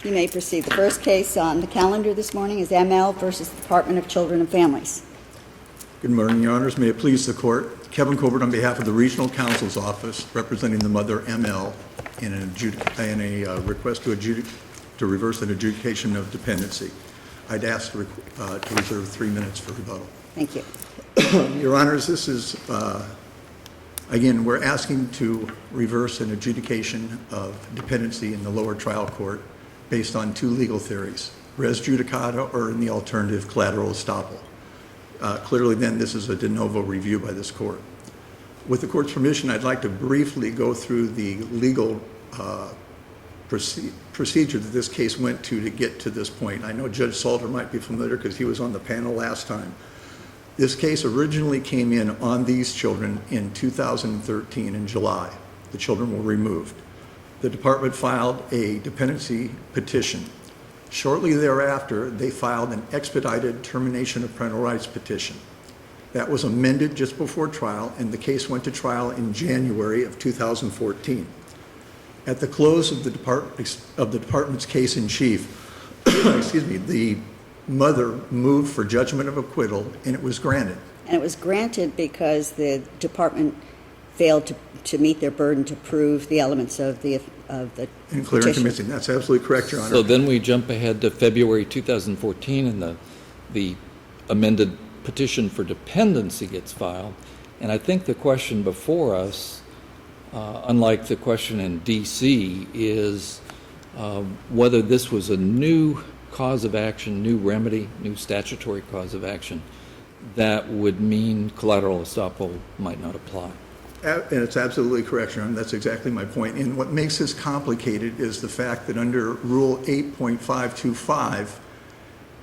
You may proceed. The first case on the calendar this morning is ML versus the Department of Children and Families. Good morning, Your Honors. May it please the Court. Kevin Colbert on behalf of the Regional Counsel's Office, representing the mother ML in a request to reverse an adjudication of dependency. I'd ask to reserve 3 minutes for rebuttal. Thank you. Your Honors, this is, again, we're asking to reverse an adjudication of dependency in the lower trial court based on two legal theories, res judicata or in the alternative collateral estoppel. Clearly then this is a de novo review by this court. With the court's permission, I'd like to briefly go through the legal procedure that this case went to get to this point. I know Judge Salter might be familiar because he was on the panel last time. This case originally came in on these children in 2013 in July. The children were removed. The department filed a dependency petition. Shortly thereafter, they filed an expedited termination of parental rights petition. That was amended just before trial, and the case went to trial in January of 2014. At the close of the department's case in chief, excuse me, the mother moved for judgment of acquittal, and it was granted. And it was granted because the department failed to meet their burden to prove the elements of the And clear and convincing. That's absolutely correct, Your Honor. So then we jump ahead to February 2014, and the amended petition for dependency gets filed. And I think the question before us, unlike the question in D.C., is whether this was a new cause of action, new remedy, new statutory cause of action that would mean collateral estoppel might not apply. And it's absolutely correct, Your Honor. That's exactly my point. And what makes this complicated is the fact that under Rule 8.525,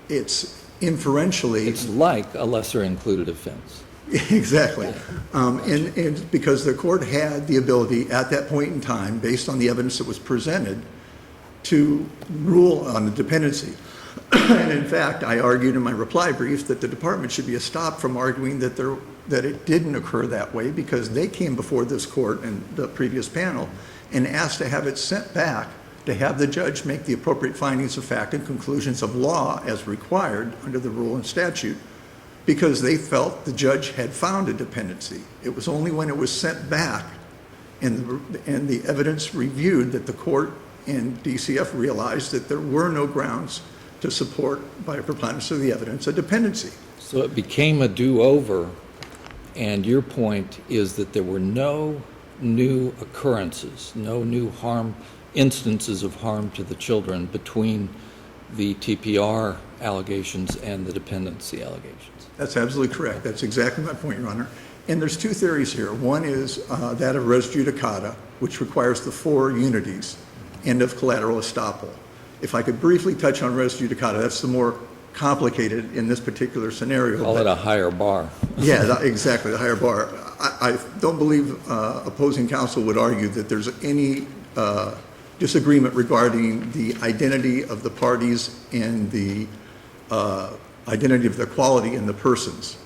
it's inferentially... It's like a lesser included offense. Exactly. And because the court had the ability at that point in time, based on the evidence that was presented, to rule on the dependency. And in fact, I argued in my reply brief that the department should be stopped from arguing that it didn't occur that way, because they came before this court and the previous panel and asked to have it sent back to have the judge make the appropriate findings of fact and conclusions of law as required under the rule and statute, because they felt the judge had found a dependency. It was only when it was sent back and the evidence reviewed that the court and DCF realized that there were no grounds to support, by a preponderance of the evidence, a dependency. So it became a do-over, and your point is that there were no new occurrences, no new instances of harm to the children between the TPR allegations and the dependency allegations. That's absolutely correct. That's exactly my point, Your Honor. And there's two theories here. One is that of res judicata, which requires the four unities, and of collateral estoppel. If I could briefly touch on res judicata, that's the more complicated in this particular scenario. Call it a higher bar. Yeah, exactly, the higher bar. I don't believe opposing counsel would argue that there's any disagreement regarding the identity of the parties and the identity of the quality in the persons.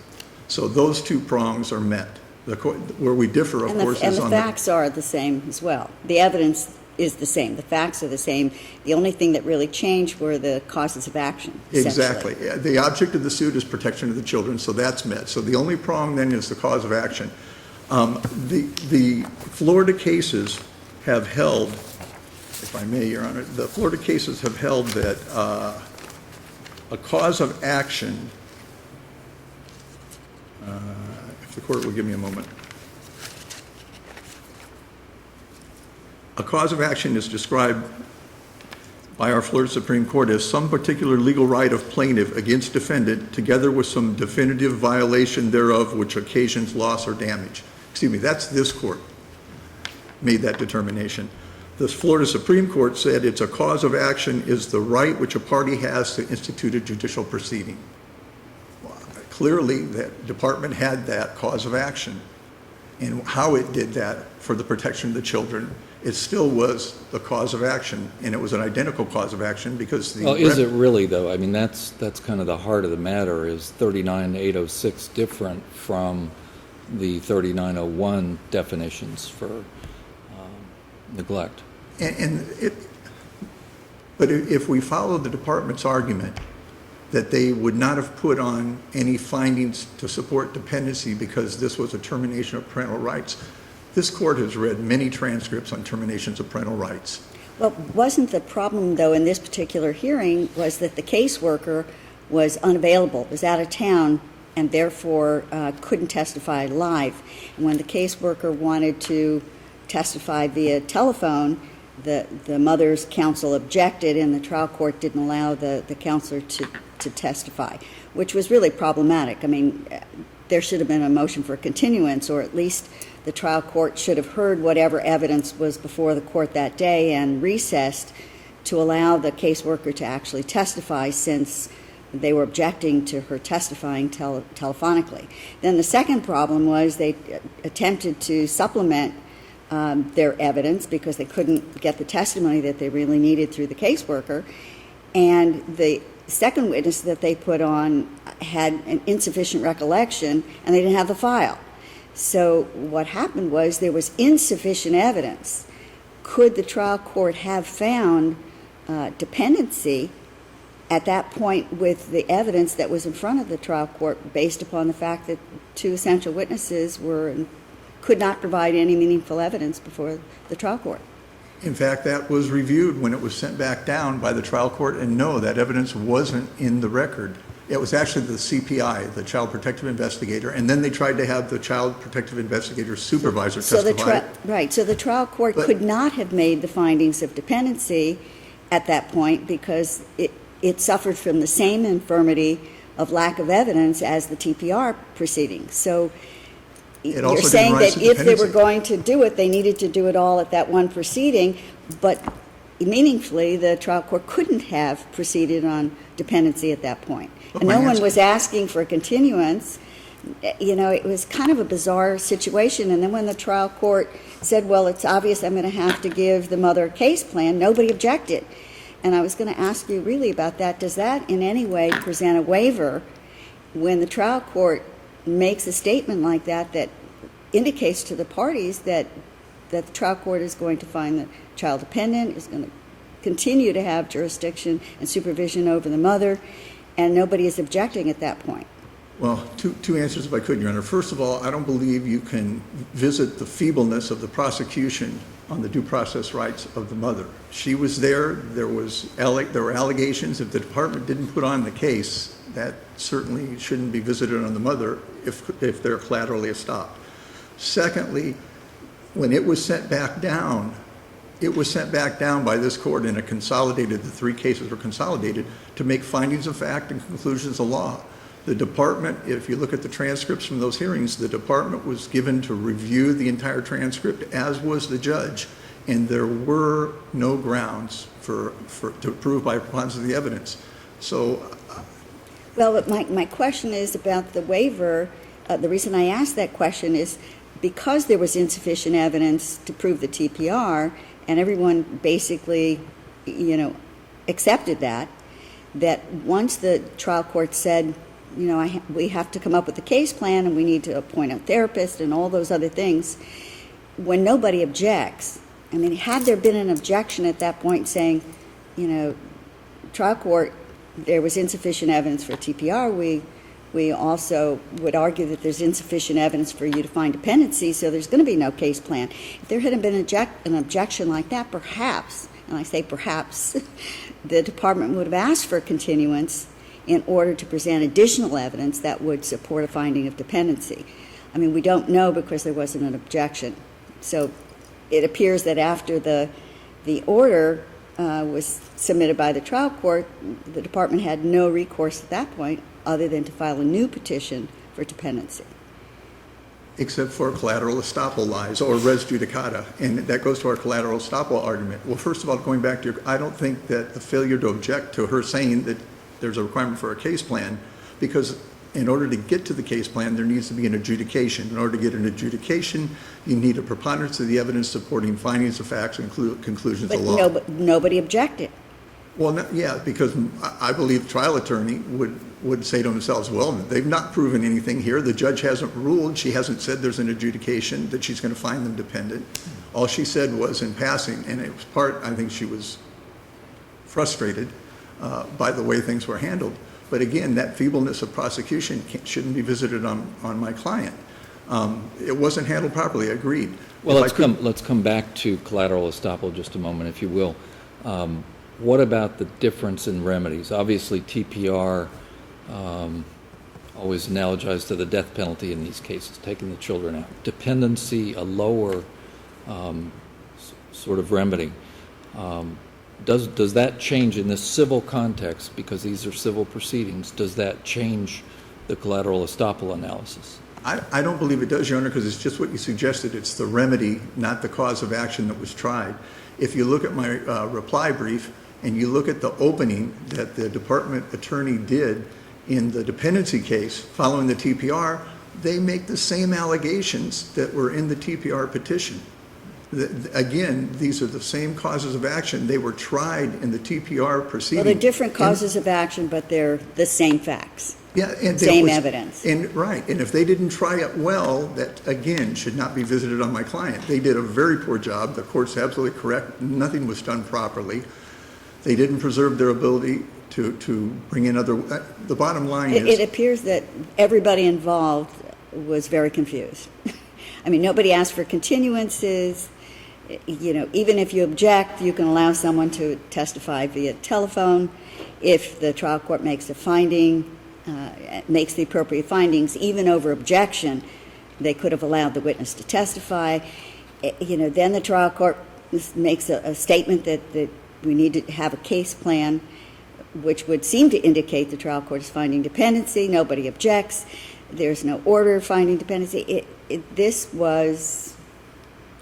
So those two prongs are met. Where we differ, of course, is on the facts are the same as well. The evidence is the same. The facts are the same. The only thing that really changed were the causes of action. Exactly. The object of the suit is protection of the children, so that's met. So the only prong then is the cause of action. The Florida cases have held, if I may, Your Honor, the Florida cases have held that a cause of action, if the court will give me a moment, a cause of action is described by our Florida Supreme Court as some particular legal right of plaintiff against defendant together with some definitive violation thereof which occasions loss or damage. Excuse me, that's this court made that determination. The Florida Supreme Court said it's a cause of action is the right which a party has to institute a judicial proceeding. Well, clearly, that department had that cause of action, and how it did that for the protection of the children, it still was the cause of action, and it was an identical cause of action because the... Well, is it really, though? I mean, that's kind of the heart of the matter. Is 39806 different from the 3901 definitions for neglect? And But if we follow the department's argument that they would not have put on any findings to support dependency because this was a termination of parental rights, this court has read many transcripts on terminations of parental rights. Well, wasn't the problem, though, in this particular hearing was that the caseworker was unavailable, was out of town, and therefore couldn't testify live. And when the caseworker wanted to testify via telephone, the mother's counsel objected, and the trial court didn't allow the counselor to testify, which was really problematic. I mean, there should have been a motion for continuance, or at least the trial court should have heard whatever evidence was before the court that day and recessed to allow the caseworker to actually testify, since they were objecting to her testifying telephonically. Then the second problem was they attempted to supplement their evidence because they couldn't get the testimony that they really needed through the caseworker. And the second witness that they put on had an insufficient recollection, and they didn't have the file. So what happened was there was insufficient evidence. Could the trial court have found dependency at that point with the evidence that was in front of the trial court, based upon the fact that two essential witnesses could not provide any meaningful evidence before the trial court? In fact, that was reviewed when it was sent back down by the trial court, and no, that evidence wasn't in the record. It was actually the CPI, the Child Protective Investigator, and then they tried to have the Child Protective Investigator supervisor testify. Right, so the trial court could not have made the findings of dependency at that point because it suffered from the same infirmity of lack of evidence as the TPR proceedings. So you're saying that if they were going to do it, they needed to do it all at that one proceeding, but meaningfully, the trial court couldn't have proceeded on dependency at that point. And no one was asking for a continuance. You know, it was kind of a bizarre situation. And then when the trial court said, well, it's obvious I'm going to have to give the mother a case plan, nobody objected. And I was going to ask you really about that. Does that in any way present a waiver when the trial court makes a statement like that that indicates to the parties that the trial court is going to find the child dependent, is going to continue to have jurisdiction and supervision over the mother, and nobody is objecting at that point? Well, two answers if I could, Your Honor. First of all, I don't believe you can visit the feebleness of the prosecution on the due process rights of the mother. She was there. There were allegations. If the department didn't put on the case, that certainly shouldn't be visited on the mother if they're collaterally estopped. Secondly, when it was sent back down, it was sent back down by this court in a consolidated, the three cases were consolidated, to make findings of fact and conclusions of law. The department, if you look at the transcripts from those hearings, the department was given to review the entire transcript, as was the judge, and there were no grounds to prove by preponderance of the evidence. So, well, but my question is about the waiver. The reason I asked that question is because there was insufficient evidence to prove the TPR, and everyone basically, accepted that once the trial court said, we have to come up with a case plan and we need to appoint a therapist and all those other things, when nobody objects, I mean, had there been an objection at that point saying, trial court, there was insufficient evidence for TPR, we also would argue that there's insufficient evidence for you to find dependency, so there's going to be no case plan. If there hadn't been an objection like that, perhaps, and I say perhaps, the department would have asked for a continuance in order to present additional evidence that would support a finding of dependency. I mean, we don't know because there wasn't an objection. So it appears that after the order was submitted by the trial court, the department had no recourse at that point other than to file a new petition for dependency. Except for collateral estoppel lies or res judicata, and that goes to our collateral estoppel argument. Well, first of all, going back to I don't think that the failure to object to her saying that there's a requirement for a case plan, because in order to get to the case plan, there needs to be an adjudication. In order to get an adjudication, you need a preponderance of the evidence supporting findings of facts and conclusions of law. But nobody objected. Well, yeah, because I believe the trial attorney would say to themselves, well, they've not proven anything here. The judge hasn't ruled. She hasn't said there's an adjudication that she's going to find them dependent. All she said was in passing, and it was I think she was frustrated by the way things were handled. But again, that feebleness of prosecution shouldn't be visited on my client. It wasn't handled properly, agreed. Well, let's come back to collateral estoppel just a moment, if you will. What about the difference in remedies? Obviously, TPR always analogized to the death penalty in these cases, taking the children out. Dependency, a lower sort of remedy. Does that change in this civil context, because these are civil proceedings, does that change the collateral estoppel analysis? I don't believe it does, Your Honor, because it's just what you suggested. It's the remedy, not the cause of action that was tried. If you look at my reply brief and you look at the opening that the department attorney did in the dependency case following the TPR, they make the same allegations that were in the TPR petition. Again, these are the same causes of action. They were tried in the TPR proceeding. Well, they're different causes of action, but they're the same facts. Yeah, and same evidence. Right, and if they didn't try it well, that again should not be visited on my client. They did a very poor job. The court's absolutely correct. Nothing was done properly. They didn't preserve their ability to bring in other. The bottom line is, it appears that everybody involved was very confused. I mean, nobody asked for continuances. You know, even if you object, you can allow someone to testify via telephone. If the trial court makes a finding, makes the appropriate findings, even over objection, they could have allowed the witness to testify. You know, then the trial court makes a statement that we need to have a case plan, which would seem to indicate the trial court is finding dependency. Nobody objects. There's no order finding dependency. This was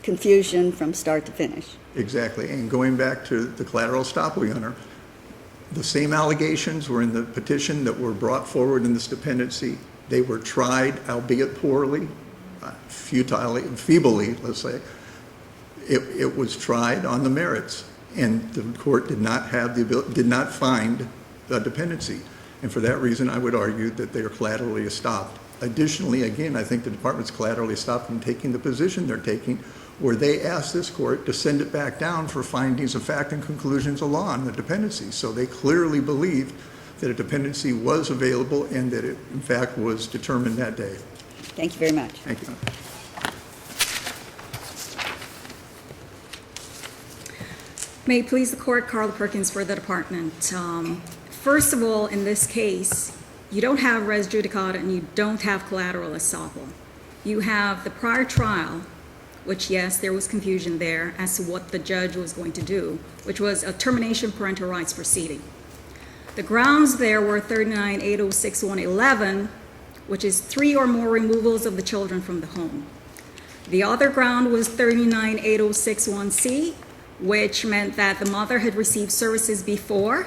confusion from start to finish. exactly. And going back to the collateral estoppel, Your Honor, the same allegations were in the petition that were brought forward in this dependency. They were tried, albeit poorly, futilely, feebly, let's say. It was tried on the merits, and the court did not have the ability, did not find a dependency. And for that reason, I would argue that they are collaterally estopped. Additionally, again, I think the department's collaterally estopped from taking the position they're taking, where they asked this court to send it back down for findings of fact and conclusions of law on the dependency. So they clearly believed that a dependency was available and that it, in fact, was determined that day. Thank you very much. Thank you. May it please the court, Carla Perkins for the department. First of all, in this case, you don't have res judicata and you don't have collateral estoppel. You have the prior trial, which, yes, there was confusion there as to what the judge was going to do, which was a termination parental rights proceeding. The grounds there were 39-806-111, which is 3 or more removals of the children from the home. The other ground was 39-806-1C, which meant that the mother had received services before,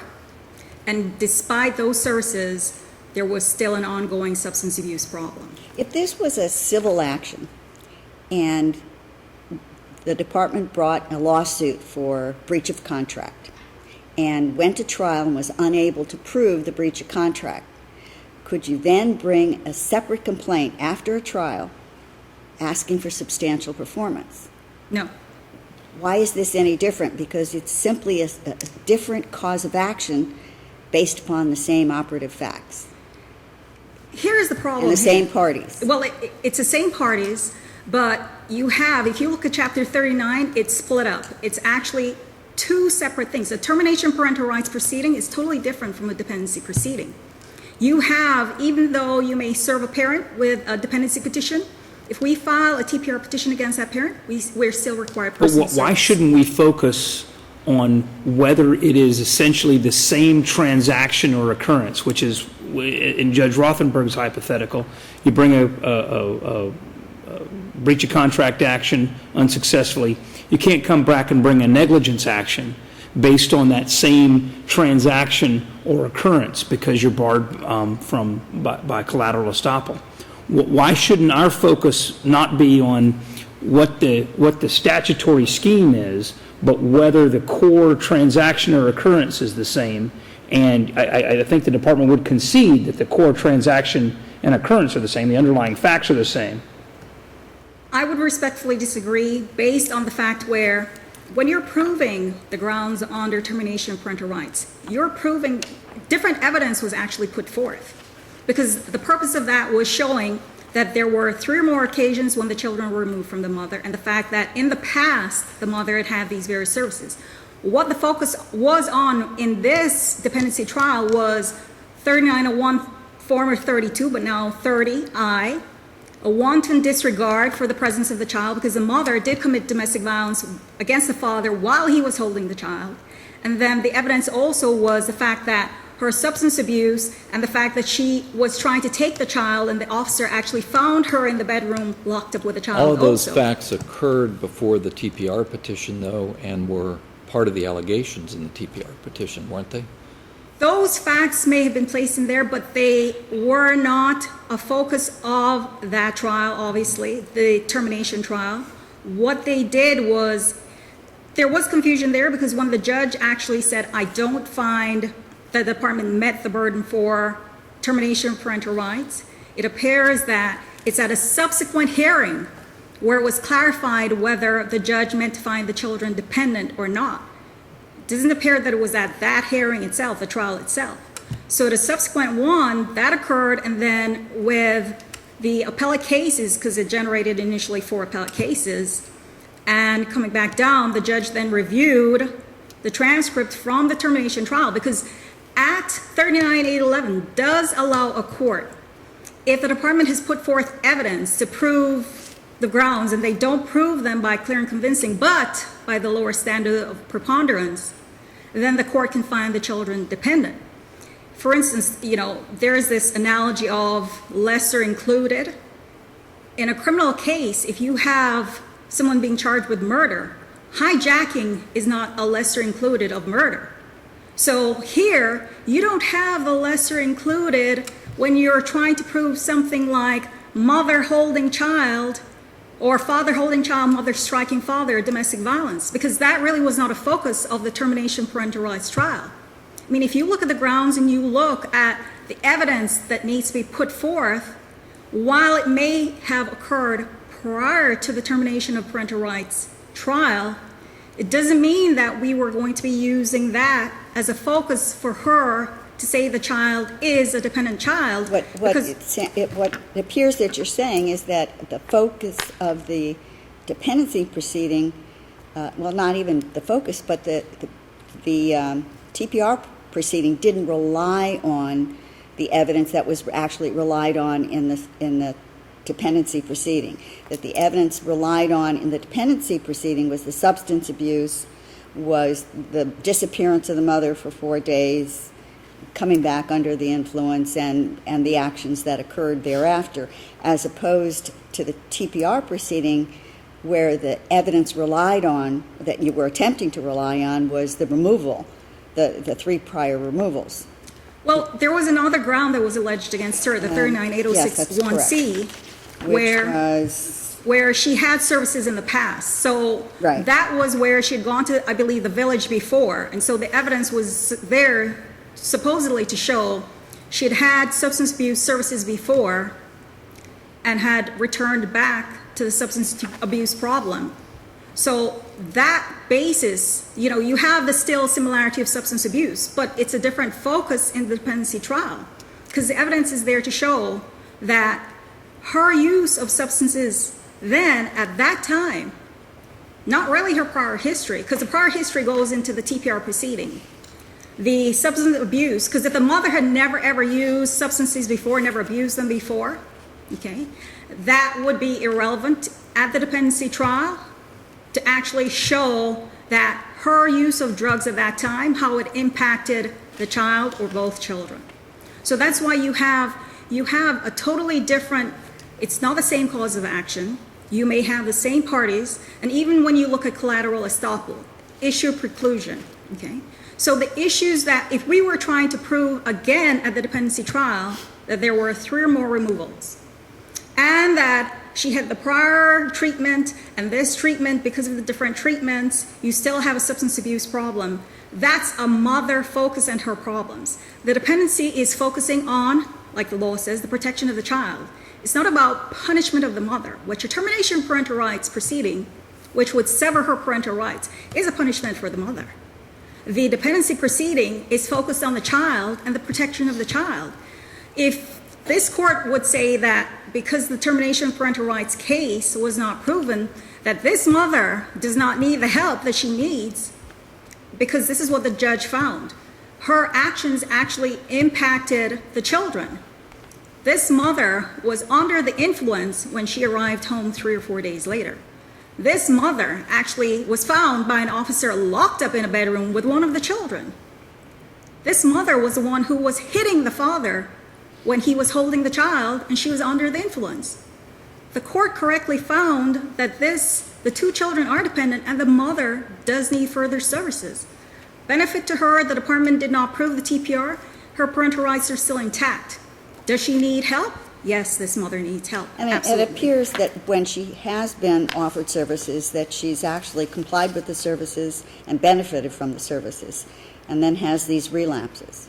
and despite those services, there was still an ongoing substance abuse problem. If this was a civil action and the department brought a lawsuit for breach of contract and went to trial and was unable to prove the breach of contract, could you then bring a separate complaint after a trial asking for substantial performance? No. Why is this any different? Because it's simply a different cause of action based upon the same operative facts. Here is the problem. And the same parties. Well, it's the same parties, but you have, if you look at Chapter 39, it's split up. It's actually two separate things. A termination parental rights proceeding is totally different from a dependency proceeding. You have, even though you may serve a parent with a dependency petition, if we file a TPR petition against that parent, we're still required personal service. But why shouldn't we focus on whether it is essentially the same transaction or occurrence, which is, in Judge Rothenberg's hypothetical, you bring a breach of contract action unsuccessfully. You can't come back and bring a negligence action based on that same transaction or occurrence because you're barred by collateral estoppel. Why shouldn't our focus not be on what the statutory scheme is, but whether the core transaction or occurrence is the same? And I think the department would concede that the core transaction and occurrence are the same, the underlying facts are the same. I would respectfully disagree based on the fact where when you're proving the grounds on determination of parental rights, you're proving different evidence was actually put forth. Because the purpose of that was showing that there were 3 or more occasions when the children were removed from the mother, and the fact that in the past, the mother had had these various services. What the focus was on in this dependency trial was 3901, former 32, but now 30I, a wanton disregard for the presence of the child because the mother did commit domestic violence against the father while he was holding the child. And then the evidence also was the fact that her substance abuse and the fact that she was trying to take the child and the officer actually found her in the bedroom locked up with the child. All of those also. facts occurred before the TPR petition, though, and were part of the allegations in the TPR petition, weren't they? Those facts may have been placed in there, but they were not a focus of that trial, obviously, the termination trial. What they did was, there was confusion there because when the judge actually said, I don't find that the department met the burden for termination of parental rights, it appears that it's at a subsequent hearing where it was clarified whether the judge meant to find the children dependent or not. It doesn't appear that it was at that hearing itself, the trial itself. So the subsequent one, that occurred, and then with the appellate cases, because it generated initially 4 appellate cases, and coming back down, the judge then reviewed the transcript from the termination trial, because Act 39811 does allow a court, if the department has put forth evidence to prove the grounds and they don't prove them by clear and convincing, but by the lower standard of preponderance, then the court can find the children dependent. For instance, there is this analogy of lesser included. In a criminal case, if you have someone being charged with murder, hijacking is not a lesser included of murder. So here, you don't have the lesser included when you're trying to prove something like mother holding child or father holding child, mother striking father, domestic violence, because that really was not a focus of the termination parental rights trial. I mean, if you look at the grounds and you look at the evidence that needs to be put forth, while it may have occurred prior to the termination of parental rights trial, it doesn't mean that we were going to be using that as a focus for her to say the child is a dependent child. What appears that you're saying is that the focus of the dependency proceeding, well, not even the focus, but the TPR proceeding didn't rely on the evidence that was actually relied on in the dependency proceeding. That the evidence relied on in the dependency proceeding was the substance abuse, was the disappearance of the mother for 4 days, coming back under the influence, and the actions that occurred thereafter, as opposed to the TPR proceeding where the evidence relied on, that you were attempting to rely on, was the removal, the 3 prior removals. Well, there was another ground that was alleged against her, the 39806-1C, where she had services in the past. So Right. that was where she had gone to, I believe, the village before. And so the evidence was there supposedly to show she had had substance abuse services before and had returned back to the substance abuse problem. So that basis, you have the still similarity of substance abuse, but it's a different focus in the dependency trial, because the evidence is there to show that her use of substances then, at that time, not really her prior history, because the prior history goes into the TPR proceeding. The substance abuse, because if the mother had never ever used substances before, never abused them before, okay, that would be irrelevant at the dependency trial to actually show that her use of drugs at that time, how it impacted the child or both children. So that's why you have a totally different, it's not the same cause of action. You may have the same parties, and even when you look at collateral estoppel, issue preclusion, okay? So the issues that, if we were trying to prove again at the dependency trial that there were 3 or more removals, and that she had the prior treatment and this treatment, because of the different treatments, you still have a substance abuse problem, that's a mother focus and her problems. The dependency is focusing on, like the law says, the protection of the child. It's not about punishment of the mother. What your termination of parental rights proceeding which would sever her parental rights, is a punishment for the mother. The dependency proceeding is focused on the child and the protection of the child. If this court would say that because the termination of parental rights case was not proven, that this mother does not need the help that she needs, because this is what the judge found, her actions actually impacted the children. This mother was under the influence when she arrived home 3 or 4 days later. This mother actually was found by an officer locked up in a bedroom with one of the children. This mother was the one who was hitting the father when he was holding the child, and she was under the influence. The court correctly found that the two children are dependent and the mother does need further services. Benefit to her, the department did not prove the TPR. Her parental rights are still intact. Does she need help? Yes, this mother needs help. And it appears that when she has been offered services, that she's actually complied with the services and benefited from the services, and then has these relapses.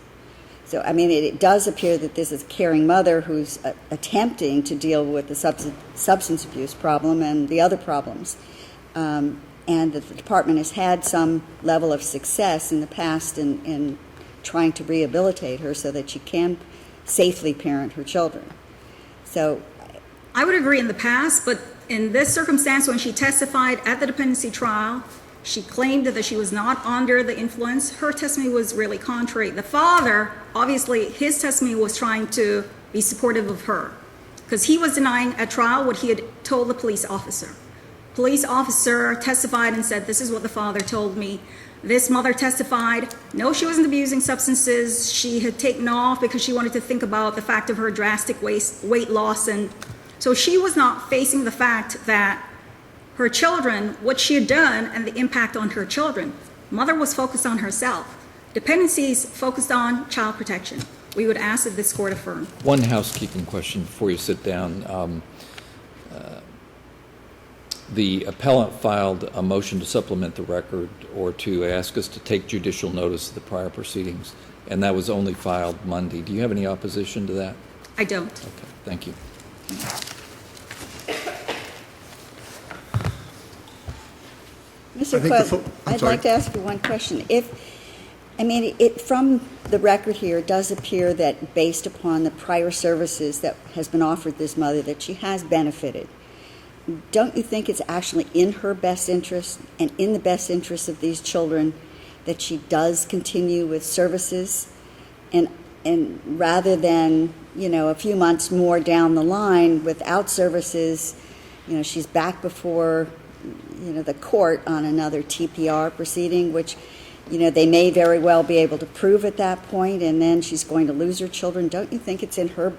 So, I mean, it does appear that this is a caring mother who's attempting to deal with the substance abuse problem and the other problems, and that the department has had some level of success in the past in trying to rehabilitate her so that she can safely parent her children. So I would agree in the past, but in this circumstance, when she testified at the dependency trial, she claimed that she was not under the influence. Her testimony was really contrary. The father, obviously, his testimony was trying to be supportive of her because he was denying at trial what he had told the police officer. Police officer testified and said, this is what the father told me. This mother testified, no, she wasn't abusing substances. She had taken off because she wanted to think about the fact of her drastic weight loss. And so she was not facing the fact that her children, what she had done and the impact on her children. Mother was focused on herself. Dependencies focused on child protection. We would ask that this court affirm. One housekeeping question before you sit down. The appellant filed a motion to supplement the record or to ask us to take judicial notice of the prior proceedings, and that was only filed Monday. Do you have any opposition to that? I don't. Okay, thank you. Mr. I think Cook, I'm I'd sorry. like to ask you one question. From the record here, it does appear that based upon the prior services that has been offered this mother, that she has benefited. Don't you think it's actually in her best interest and in the best interest of these children that she does continue with services, and rather than, a few months more down the line without services, she's back before, the court on another TPR proceeding, which, they may very well be able to prove at that point, and then she's going to lose her children. Don't you think it's in her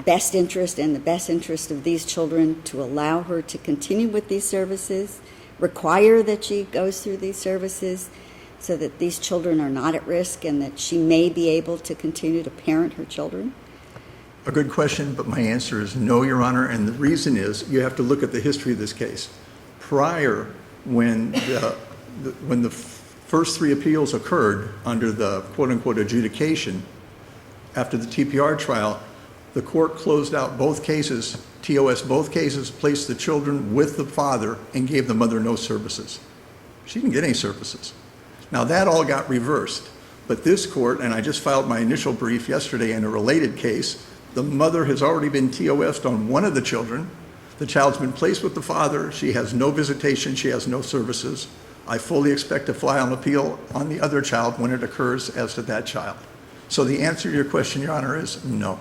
best interest and the best interest of these children to allow her to continue with these services, require that she goes through these services so that these children are not at risk and that she may be able to continue to parent her children? A good question, but my answer is no, Your Honor, and the reason is you have to look at the history of this case. Prior, when the first three appeals occurred under the quote-unquote adjudication, after the TPR trial, the court closed out both cases, TOS both cases, placed the children with the father, and gave the mother no services. She didn't get any services. Now, that all got reversed. But this court, and I just filed my initial brief yesterday in a related case, the mother has already been TOS'd on one of the children. The child's been placed with the father. She has no visitation. She has no services. I fully expect to file an appeal on the other child when it occurs as to that child. So the answer to your question, Your Honor, is no.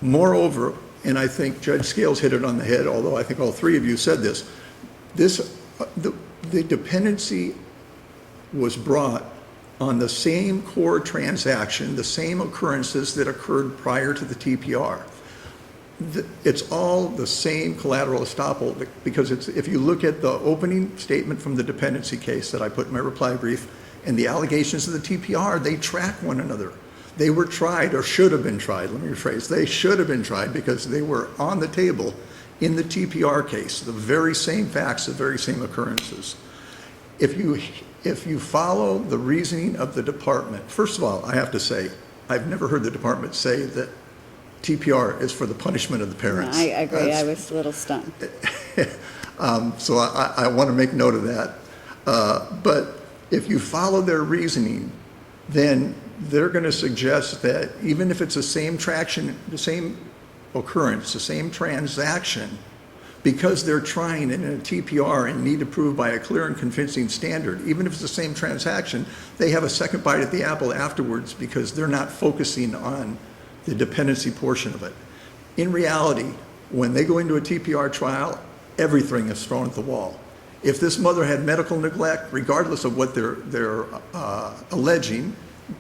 Moreover, and I think Judge Scales hit it on the head, although I think all three of you said this, the dependency was brought on the same core transaction, the same occurrences that occurred prior to the TPR. It's all the same collateral estoppel because if you look at the opening statement from the dependency case that I put in my reply brief and the allegations of the TPR, they track one another. They were tried, or should have been tried, let me rephrase. They should have been tried because they were on the table in the TPR case, the very same facts, the very same occurrences. If you follow the reasoning of the department, first of all, I have to say, I've never heard the department say that TPR is for the punishment of the parents. I agree. I That's- was a little stunned. So I want to make note of that. But if you follow their reasoning, then they're going to suggest that even if it's the same the same occurrence, the same transaction, because they're trying in a TPR and need to prove by a clear and convincing standard, even if it's the same transaction, they have a second bite at the apple afterwards because they're not focusing on the dependency portion of it. In reality, when they go into a TPR trial, everything is thrown at the wall. If this mother had medical neglect, regardless of what they're alleging,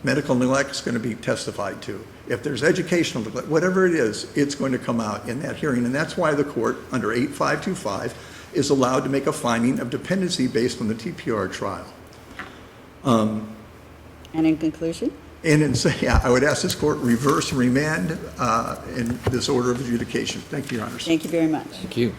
medical neglect is going to be testified to. If there's educational neglect, whatever it is, it's going to come out in that hearing. And that's why the court, under 8525, is allowed to make a finding of dependency based on the TPR trial. And in conclusion? And I would ask this court reverse and remand in this order of adjudication. Thank you, Your Honors. Thank you very much. Thank you.